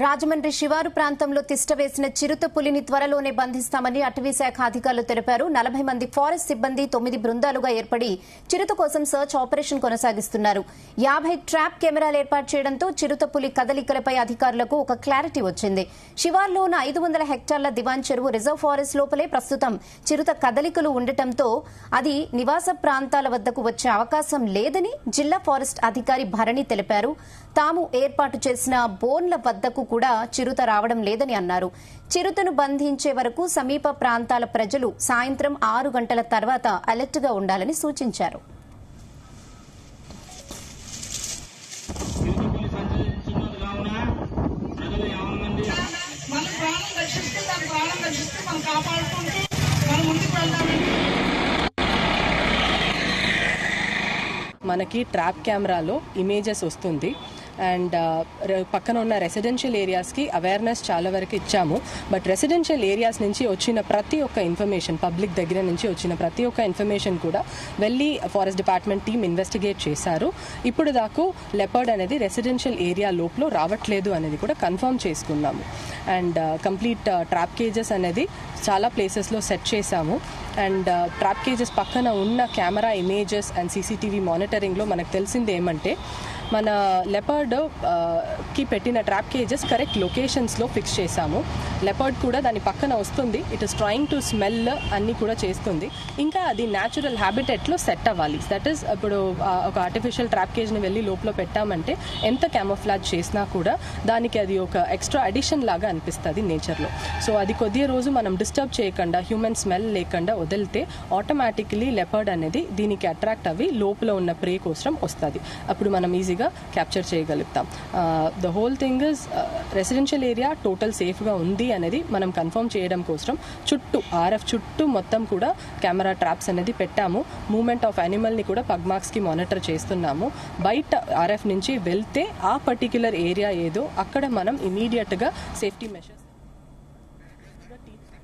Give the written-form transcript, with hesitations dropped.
రాజమండ్రి శివారు ప్రాంతంలో తిష్టవేసిన చిరుత పులిని త్వరలోనే బంధిస్తామని అటవీశాఖ అధికారులు తెలిపారు. 40 మంది ఫారెస్ట్ సిబ్బంది 9 బృందాలుగా ఏర్పడి చిరుత కోసం సర్చ్ ఆపరేషన్ కొనసాగిస్తున్నారు. 50 ట్రాప్ కెమెరాలు ఏర్పాటు చేయడంతో చిరుత పులి కదలికలపై అధికారులకు ఒక క్లారిటీ వచ్చింది. శివార్లో ఉన్న 500 హెక్టార్ల దివాన్ చెరువు రిజర్వ్ ఫారెస్ట్ లోపలే ప్రస్తుతం చిరుత కదలికలు ఉండటంతో అది నివాస ప్రాంతాల వద్దకు వచ్చే అవకాశం లేదని జిల్లా ఫారెస్ట్ అధికారి భరణి తెలిపారు. తాము ఏర్పాటు చేసిన బోన్ల వద్దకు కూడా చిరుత రావడం లేదని అన్నారు. చిరుతను బంధించే వరకు సమీప ప్రాంతాల ప్రజలు సాయంత్రం 6 గంటల తర్వాత అలర్ట్ గా ఉండాలని సూచించారు. మనకి ట్రాప్ కెమెరాలో ఇమేజెస్ వస్తుంది అండ్ పక్కన ఉన్న రెసిడెన్షియల్ ఏరియాస్కి అవేర్నెస్ చాలా వరకు ఇచ్చాము. బట్ రెసిడెన్షియల్ ఏరియాస్ నుంచి వచ్చిన ప్రతి ఒక్క ఇన్ఫర్మేషన్, పబ్లిక్ దగ్గర నుంచి వచ్చిన ప్రతి ఒక్క ఇన్ఫర్మేషన్ కూడా వెళ్ళి ఫారెస్ట్ డిపార్ట్మెంట్ టీమ్ ఇన్వెస్టిగేట్ చేశారు. ఇప్పుడు దాకా లెపర్డ్ అనేది రెసిడెన్షియల్ ఏరియా లోపల రావట్లేదు అనేది కూడా కన్ఫర్మ్ చేసుకున్నాము. అండ్ కంప్లీట్ ట్రాప్ కేజెస్ అనేది చాలా ప్లేసెస్లో సెట్ చేశాము. అండ్ ట్రాప్ కేజెస్ పక్కన ఉన్న కెమెరా ఇమేజెస్ అండ్ సీసీటీవీ మానిటరింగ్లో మనకు తెలిసింది ఏమంటే మన లెపర్డ్ కి పెట్టిన ట్రాప్ కేజెస్ కరెక్ట్ లొకేషన్స్లో ఫిక్స్ చేశాము. లెపర్డ్ కూడా దాని పక్కన వస్తుంది, it is trying to smell అన్నీ కూడా చేస్తుంది. ఇంకా అది న్యాచురల్ హ్యాబిటెట్లో సెట్ అవ్వాలి. దట్ ఈస్ ఇప్పుడు ఒక ఆర్టిఫిషియల్ ట్రాప్ కేజ్ని వెళ్ళి లోపల పెట్టామంటే ఎంత క్యామోఫ్లాజ్ చేసినా కూడా దానికి అది ఒక ఎక్స్ట్రా అడిషన్ లాగా అనిపిస్తుంది నేచర్లో. సో అది కొద్ది రోజు మనం డిస్టర్బ్ చేయకుండా, హ్యూమన్ స్మెల్ లేకుండా వదిలితే ఆటోమేటిక్లీ లెపర్డ్ అనేది దీనికి అట్రాక్ట్ అవ్వి లోపల ఉన్న ప్రే కోసం వస్తుంది. అప్పుడు మనం ఈజీగా క్యాప్చర్ చేయగలుగుతాం. The whole thing is residential area total సేఫ్గా ఉంది అనేది మనం కన్ఫర్మ్ చేయడం కోసం చుట్టూ ఆర్ఎఫ్ చుట్టూ మొత్తం కూడా కెమెరా ట్రాప్స్ అనేది పెట్టాము. మూవ్మెంట్ ఆఫ్ యానిమల్ని కూడా పగ్ మార్క్స్కి మానిటర్ చేస్తున్నాము. బయట ఆర్ఎఫ్ నుంచి వెళ్తే ఆ పర్టిక్యులర్ ఏరియా ఏదో అక్కడ మనం ఇమీడియట్గా సేఫ్టీ మెషర్స్